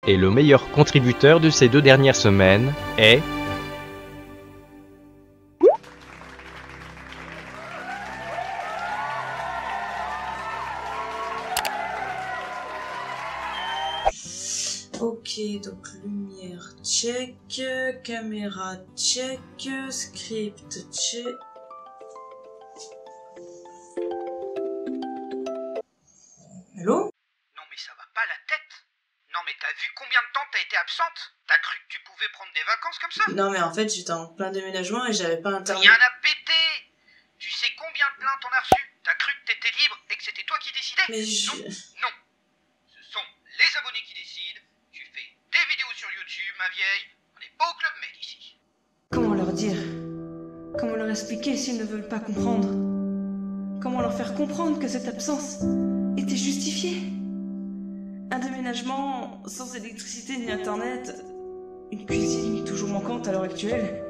Et le meilleur contributeur de ces 2 dernières semaines est... Ok, donc lumière check, caméra check, script check. Allô? Non mais ça va pas la tête. Non mais t'as vu combien de temps t'as été absente? T'as cru que tu pouvais prendre des vacances comme ça? Non mais en fait j'étais en plein déménagement et j'avais pas internet. Rien à péter. Tu sais combien de plaintes on a reçues? T'as cru que t'étais libre et que c'était toi qui décidais? Mais Non. Ce sont les abonnés qui décident. Tu fais des vidéos sur YouTube, ma vieille. On n'est pas au Club Med ici. Comment leur dire? Comment leur expliquer s'ils ne veulent pas comprendre? Comment leur faire comprendre que cette absence était justifiée? Un déménagement sans électricité ni internet, une cuisine toujours manquante à l'heure actuelle,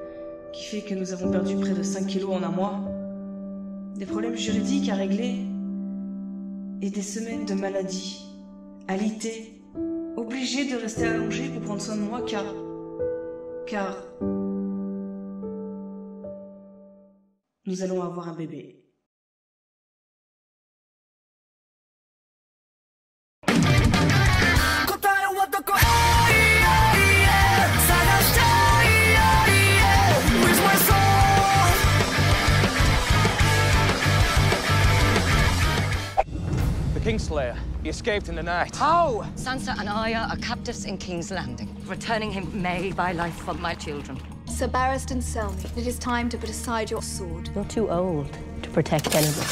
qui fait que nous avons perdu près de 5 kilos en un mois, des problèmes juridiques à régler, et des semaines de maladie, alité, obligée de rester allongée pour prendre soin de moi car nous allons avoir un bébé. Kingslayer. He escaped in the night. How? Sansa and Arya are captives in King's Landing. Returning him may buy life for my children. Sir Barristan Selmy, it is time to put aside your sword. You're too old to protect anyone.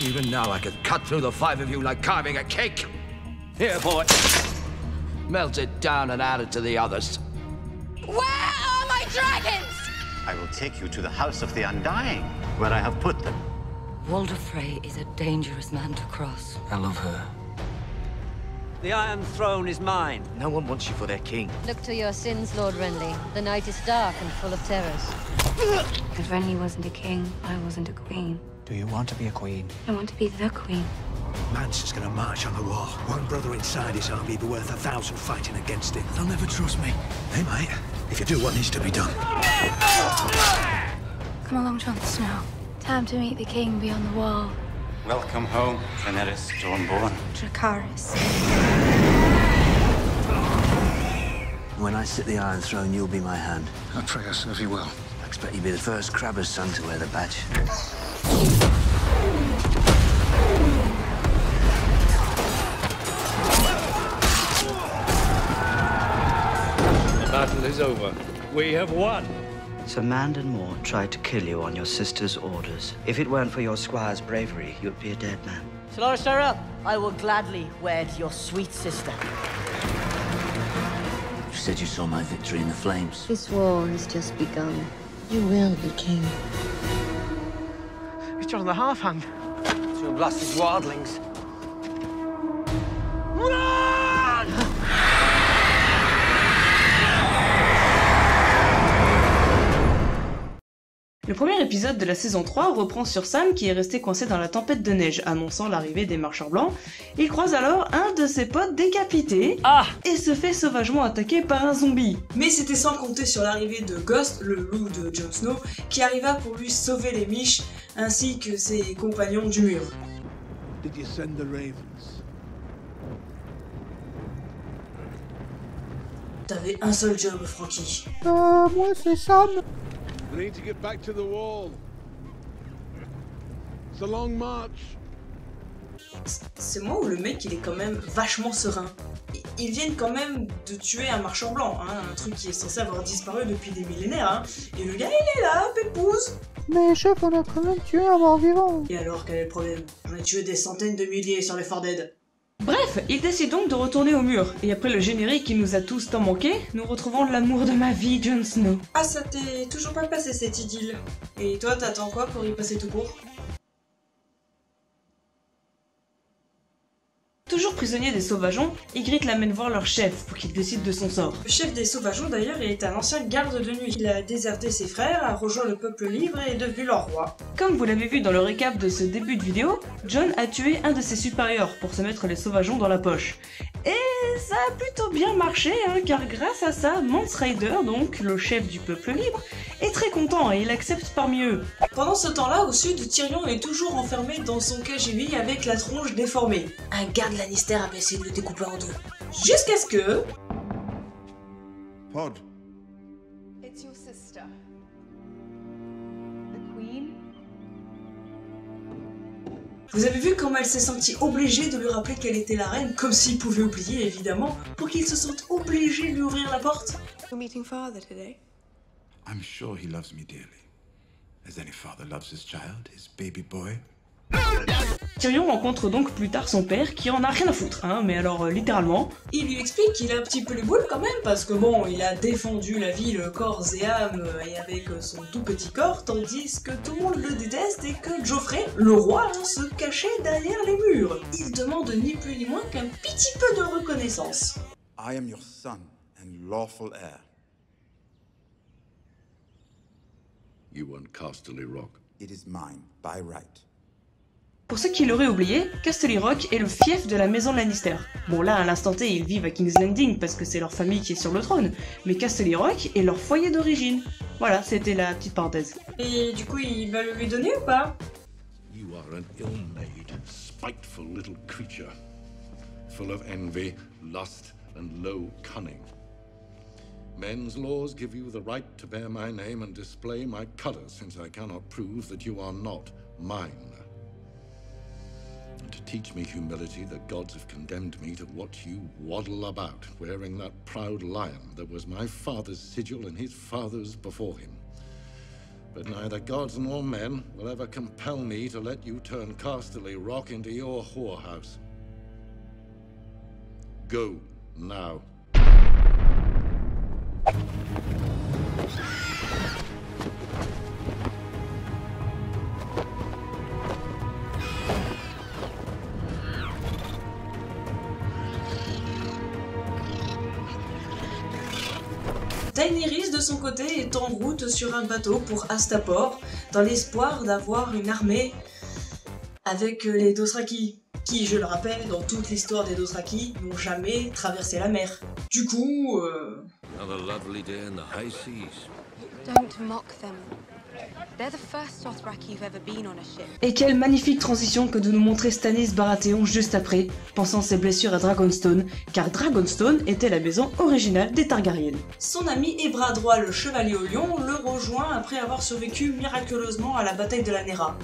Even now I could cut through the 5 of you like carving a cake. Here, boy. Melt it down and add it to the others. Where are my dragons? I will take you to the House of the Undying, where I have put them. Walder Frey is a dangerous man to cross. I love her. The Iron Throne is mine. No one wants you for their king. Look to your sins, Lord Renly. The night is dark and full of terrors. If Renly wasn't a king, I wasn't a queen. Do you want to be a queen? I want to be the queen. Mance is gonna march on the wall. One brother inside his army be worth 1,000 fighting against him. They'll never trust me. They might, if you do what needs to be done. Come along, Jon Snow. Time to meet the king beyond the wall. Welcome home, Daenerys Stormborn. Dracarys. When I sit the Iron Throne, you'll be my hand. Atreus, if you will. I expect you'll be the first Crabber's son to wear the badge. The battle is over. We have won. Sir Mandon Moore tried to kill you on your sister's orders. If it weren't for your squire's bravery, you'd be a dead man. Sir Loras Tyrell, I will gladly wed your sweet sister. You said you saw my victory in the flames. This war has just begun. You will be king. It's Jon the Half-Hand. Two blasted wildlings. Le premier épisode de la saison 3 reprend sur Sam qui est resté coincé dans la tempête de neige, annonçant l'arrivée des marcheurs blancs. Il croise alors un de ses potes décapité et se fait sauvagement attaquer par un zombie. Mais c'était sans compter sur l'arrivée de Ghost, le loup de Jon Snow, qui arriva pour lui sauver les miches ainsi que ses compagnons du mur. Did you send the ravens? T'avais un seul job, Franky. Moi c'est Sam. We need to get back to the wall. It's a long march. C'est moi ou le mec il est quand même vachement serein. Ils viennent quand même de tuer un marchand blanc, hein, un truc qui est censé avoir disparu depuis des millénaires, hein. Et le gars il est là, pépouze. Mais chef, on a quand même tué un mort-vivant. Et alors, quel est le problème? J'en ai tué des centaines de milliers sur les Four Dead. Bref, il décide donc de retourner au mur, et après le générique qui nous a tous tant manqué, nous retrouvons l'amour de ma vie, Jon Snow. Ah, ça t'est toujours pas passé cette idylle. Et toi, t'attends quoi pour y passer tout court? Toujours prisonnier des sauvageons, Ygritte l'amène voir leur chef pour qu'il décide de son sort. Le chef des sauvageons d'ailleurs est un ancien garde de nuit. Il a déserté ses frères, a rejoint le peuple libre et est devenu leur roi. Comme vous l'avez vu dans le récap de ce début de vidéo, Jon a tué un de ses supérieurs pour se mettre les sauvageons dans la poche. Et Et ça a plutôt bien marché, hein, car grâce à ça, Mance Rayder, donc le chef du peuple libre, est très content et il accepte parmi eux. Pendant ce temps-là, au sud, Tyrion est toujours enfermé dans son KGB avec la tronche déformée. Un garde Lannister avait essayé de le découper en deux. Jusqu'à ce que... Pod. It's your sister. The Queen. Vous avez vu comment elle s'est sentie obligée de lui rappeler qu'elle était la reine, comme s'il pouvait oublier évidemment, pour qu'il se sente obligé de lui ouvrir la porte. We're meeting father today. I'm sure he loves me dearly. As any father loves his child, his baby boy. Tyrion rencontre donc plus tard son père qui en a rien à foutre, hein, mais alors littéralement. Il lui explique qu'il a un petit peu les boules quand même, parce que bon, il a défendu la ville corps et âme et avec son tout petit corps, tandis que tout le monde le déteste et que Joffrey, le roi, se cachait derrière les murs. Il demande ni plus ni moins qu'un petit peu de reconnaissance. I am your son and lawful heir. You want Casterly Rock? It is mine, by right. Pour ceux qui l'auraient oublié, Casterly Rock est le fief de la maison Lannister. Bon là, à l'instant T, ils vivent à King's Landing parce que c'est leur famille qui est sur le trône, mais Casterly Rock est leur foyer d'origine. Voilà, c'était la petite parenthèse. Et du coup, il va le lui donner ou pas? You are an ill-made, spiteful little creature, full of envy, lust, and low cunning. Men's laws give you the right to bear my name and display my colours, since I cannot prove that you are not mine. And to teach me humility, the gods have condemned me to watch you waddle about, wearing that proud lion that was my father's sigil and his father's before him. But neither gods nor men will ever compel me to let you turn Casterly Rock into your whorehouse. Go, now. Daenerys, de son côté, est en route sur un bateau pour Astapor, dans l'espoir d'avoir une armée avec les Dothraki, qui, je le rappelle, dans toute l'histoire des Dothraki, n'ont jamais traversé la mer. Du coup, Another lovely day in the high seas. Don't mock them. They're the first Dothraki you've ever been on a ship. Et quelle magnifique transition que de nous montrer Stannis Baratheon juste après, pensant ses blessures à Dragonstone, car Dragonstone était la maison originale des Targaryen. Son ami et bras droit, le Chevalier au Lion, le rejoint après avoir survécu miraculeusement à la bataille de la Nera.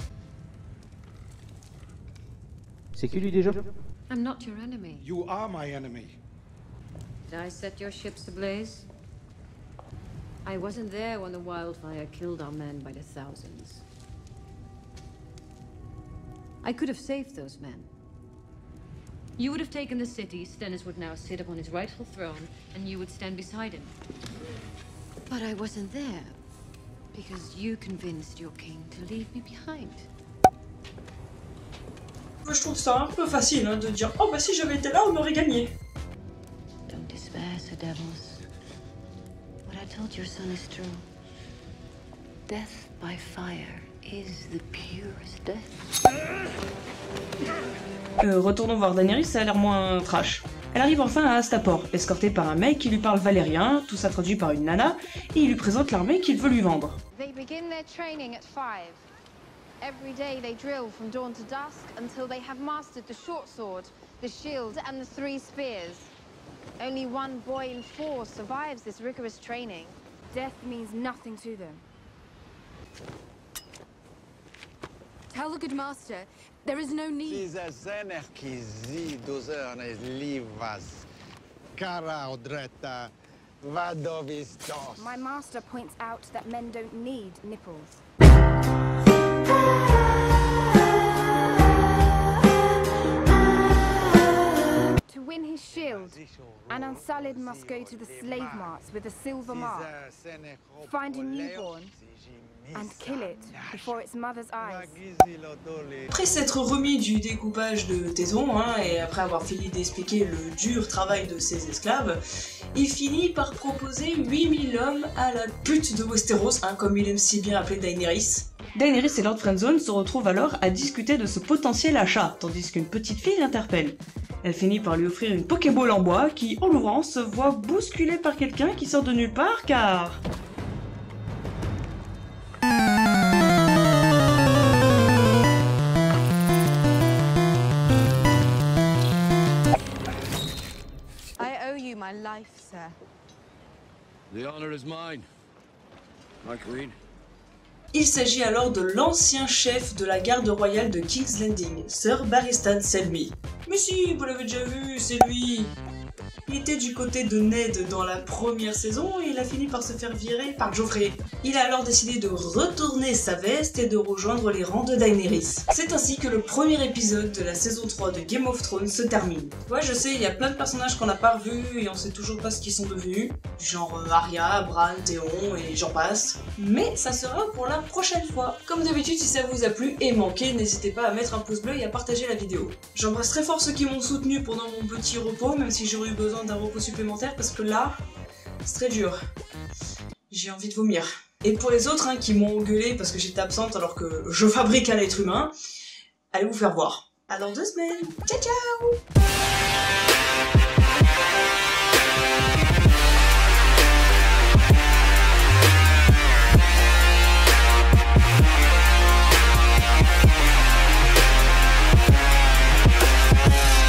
C'est qui lui déjà? I'm not your enemy. You are my enemy. Did I set your ships ablaze? I wasn't there when the wildfire killed our men by the thousands. I could have saved those men. You would have taken the city, Stannis would now sit upon his rightful throne, and you would stand beside him. But I wasn't there, because you convinced your king to leave me behind. Je trouve ça un peu facile hein, de dire « Oh bah si j'avais été là, on aurait gagné !» Don't despair, Sir Devils. What I told your son is true. Death by fire is the purest death. Retournons voir Daenerys, ça a l'air moins trash. Elle arrive enfin à Astapor, escortée par un mec qui lui parle valérien, tout ça traduit par une nana, et il lui présente l'armée qu'il veut lui vendre. They begin their training at 5. Every day they drill from dawn to dusk until they have mastered the short sword, the shield, and the 3 spears. Only 1 boy in 4 survives this rigorous training. Death means nothing to them. Tell the good master, there is no need. My master points out that men don't need nipples. To win his shield, an Unsullied must go to the slave marts with a silver mark, find a newborn, and kill it before its mother's eyes. Après s'être remis du découpage de Téton, hein, et après avoir fini d'expliquer le dur travail de ses esclaves, il finit par proposer 8000 hommes à la pute de Westeros, hein, comme il aime si bien appeler Daenerys. Daenerys et Lord Friendzone se retrouvent alors à discuter de ce potentiel achat, tandis qu'une petite fille l'interpelle. Elle finit par lui offrir une Pokéball en bois qui, en l'ouvrant, se voit bousculée par quelqu'un qui sort de nulle part car... I owe you my life, sir. The honor is mine, my queen. Il s'agit alors de l'ancien chef de la garde royale de King's Landing, Sir Barristan Selmy. Mais si, vous l'avez déjà vu, c'est lui. Il était du côté de Ned dans la première saison et il a fini par se faire virer par Joffrey. Il a alors décidé de retourner sa veste et de rejoindre les rangs de Daenerys. C'est ainsi que le premier épisode de la saison 3 de Game of Thrones se termine. Ouais, je sais, il y a plein de personnages qu'on n'a pas revus et on sait toujours pas ce qu'ils sont devenus. Genre Arya, Bran, Théon et j'en passe. Mais ça sera pour la prochaine fois. Comme d'habitude, si ça vous a plu et manqué, n'hésitez pas à mettre un pouce bleu et à partager la vidéo. J'embrasse très fort ceux qui m'ont soutenu pendant mon petit repos, même si j'aurais eu besoin d'un repos supplémentaire parce que là, c'est très dur. J'ai envie de vomir. Et pour les autres qui m'ont engueulé parce que j'étais absente alors que je fabrique un être humain, allez vous faire voir. À dans 2 semaines. Ciao ciao.